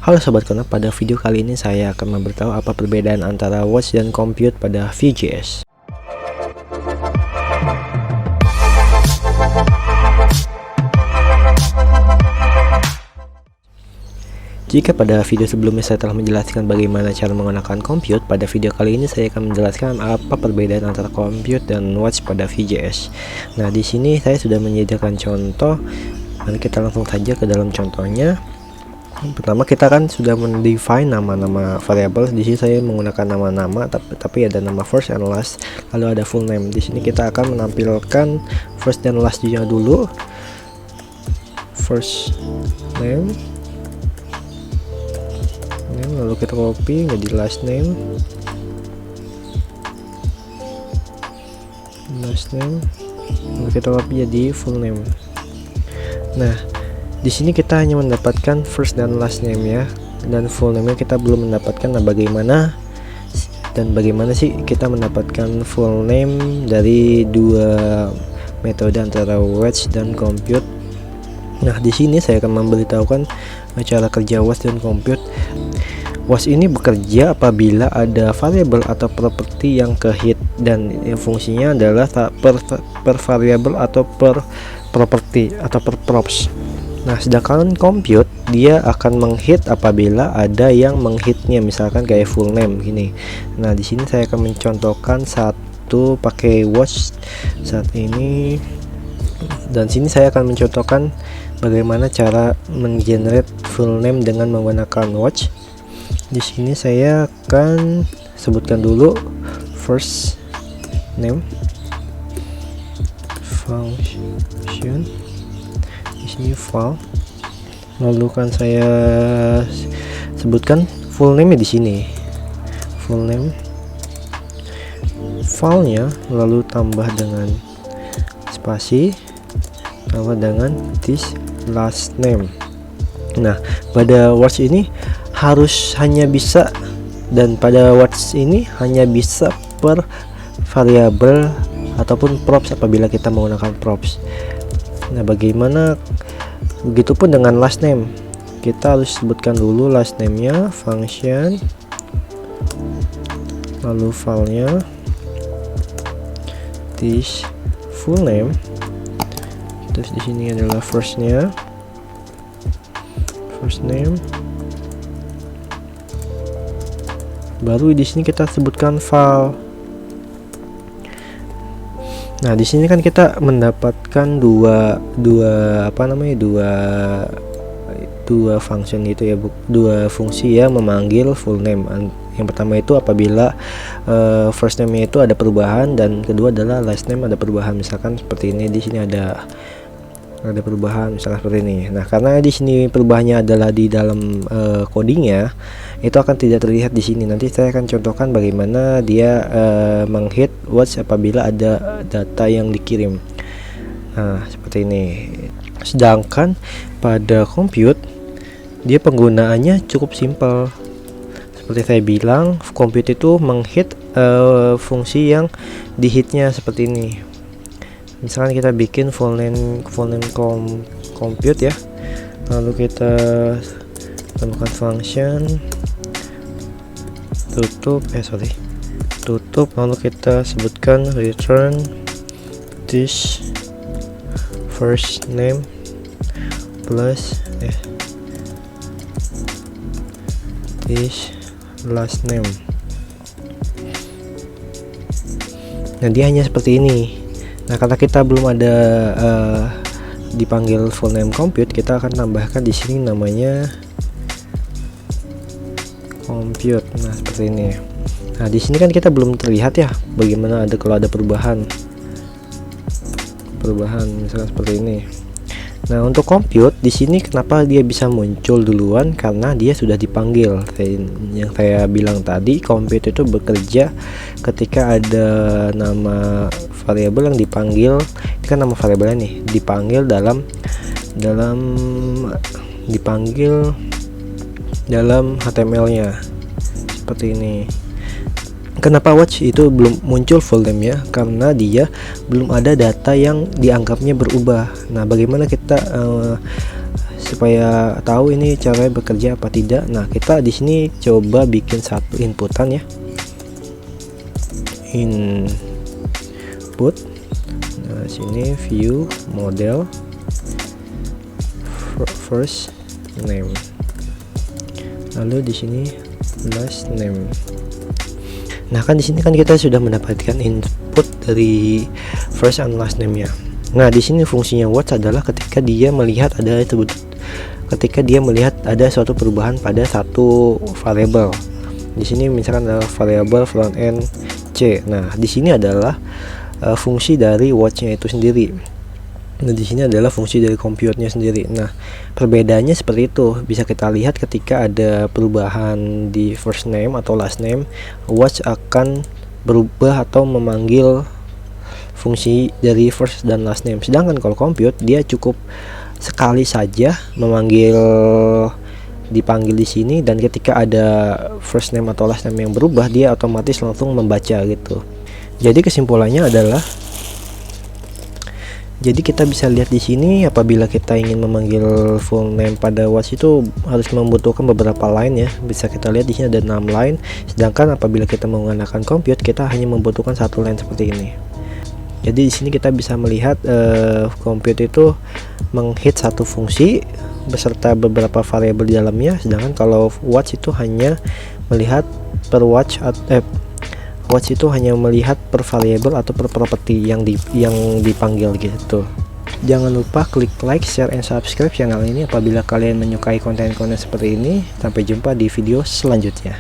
Halo Sobat Connect, pada video kali ini saya akan memberitahu apa perbedaan antara watch dan compute pada Vue.js. Jika pada video sebelumnya saya telah menjelaskan bagaimana cara menggunakan compute, pada video kali ini saya akan menjelaskan apa perbedaan antara compute dan watch pada Vue.js. Nah, di sini saya sudah menyediakan contoh. Mari kita langsung saja ke dalam contohnya. Pertama, kita kan sudah mendefine nama-nama variable. Di sini saya menggunakan nama-nama, tapi ada nama first and last, lalu ada full name. Di sini kita akan menampilkan first dan last-nya dulu. First name, lalu kita copy jadi last name, lalu kita copy jadi full name. Nah, di sini kita hanya mendapatkan first dan last name ya, dan full name-nya kita belum mendapatkan. Nah, bagaimana sih kita mendapatkan full name dari dua metode antara watch dan compute? Nah, di sini saya akan memberitahukan cara kerja watch dan compute. Watch ini bekerja apabila ada variable atau properti yang ke hit, dan fungsinya adalah per variable atau per properti atau per props. Nah, sedangkan compute dia akan menghit apabila ada yang menghitnya, misalkan kayak full name gini. Nah, di sini saya akan mencontohkan satu pakai watch saat ini, dan sini saya akan mencontohkan bagaimana cara menggenerate full name dengan menggunakan watch. Di sini saya akan sebutkan dulu first name function, di sini file, lalu kan saya sebutkan full name di sini, full name filenya, lalu tambah dengan spasi, tambah dengan this last name. Nah, pada watch ini hanya bisa, dan pada watch ini hanya bisa per variable ataupun props apabila kita menggunakan props. Nah, bagaimana begitupun dengan last name? Kita harus sebutkan dulu last name-nya, function, lalu filenya, this full name, terus di sini adalah first name, baru di sini kita sebutkan file. Nah, di sini kan kita mendapatkan dua function gitu ya, dua fungsi yang memanggil full name. Yang pertama itu apabila first name itu ada perubahan, dan kedua adalah last name ada perubahan. Misalkan seperti ini, di sini ada perubahan misalkan seperti ini. Nah, karena di sini perubahannya adalah di dalam codingnya, itu akan tidak terlihat di sini. Nanti saya akan contohkan bagaimana dia menghit watch apabila ada data yang dikirim. Nah, seperti ini. Sedangkan pada compute dia penggunaannya cukup simpel. Seperti saya bilang, compute itu menghit fungsi yang dihitnya seperti ini. Misalkan kita bikin full name compute ya, lalu kita tambahkan function, tutup, lalu kita sebutkan return this first name plus this last name. Nah, dia hanya seperti ini. Nah, karena kita belum ada dipanggil full name compute, kita akan tambahkan di sini namanya compute. Nah, seperti ini. Nah, di sini kan kita belum terlihat ya bagaimana kalau ada perubahan misalkan seperti ini. Nah, untuk compute di sini kenapa dia bisa muncul duluan? Karena dia sudah dipanggil. Yang saya bilang tadi, compute itu bekerja ketika ada nama variabel yang dipanggil. Ini kan nama variabelnya nih, dipanggil dalam HTML-nya seperti ini. Kenapa watch itu belum muncul full name ya? Karena dia belum ada data yang dianggapnya berubah. Nah, bagaimana kita supaya tahu ini cara bekerja apa tidak. Nah, kita di sini coba bikin satu inputan ya. Input. Nah, sini view model first name. Lalu di sini last name. Nah, kan di sini kan kita sudah mendapatkan input dari first and last name ya. Nah, di sini fungsinya watch adalah ketika dia melihat ada suatu perubahan pada satu variabel. Di sini misalkan adalah variabel front end C. Nah, di sini adalah fungsi dari watch-nya itu sendiri. Nah, di sini adalah fungsi dari compute-nya sendiri. Nah, perbedaannya seperti itu. Bisa kita lihat ketika ada perubahan di first name atau last name, watch akan berubah atau memanggil fungsi dari first dan last name. Sedangkan kalau compute, dia cukup sekali saja dipanggil di sini, dan ketika ada first name atau last name yang berubah, dia otomatis langsung membaca gitu. Jadi kesimpulannya adalah, jadi kita bisa lihat di sini apabila kita ingin memanggil full name pada watch itu harus membutuhkan beberapa line ya. Bisa kita lihat di sini ada 6 line, sedangkan apabila kita menggunakan compute kita hanya membutuhkan satu line seperti ini. Jadi di sini kita bisa melihat compute itu menghit satu fungsi beserta beberapa variabel di dalamnya, sedangkan kalau watch itu hanya melihat per watch itu hanya melihat per variabel atau per property yang dipanggil gitu. Jangan lupa klik like, share, and subscribe channel ini apabila kalian menyukai konten-konten seperti ini. Sampai jumpa di video selanjutnya.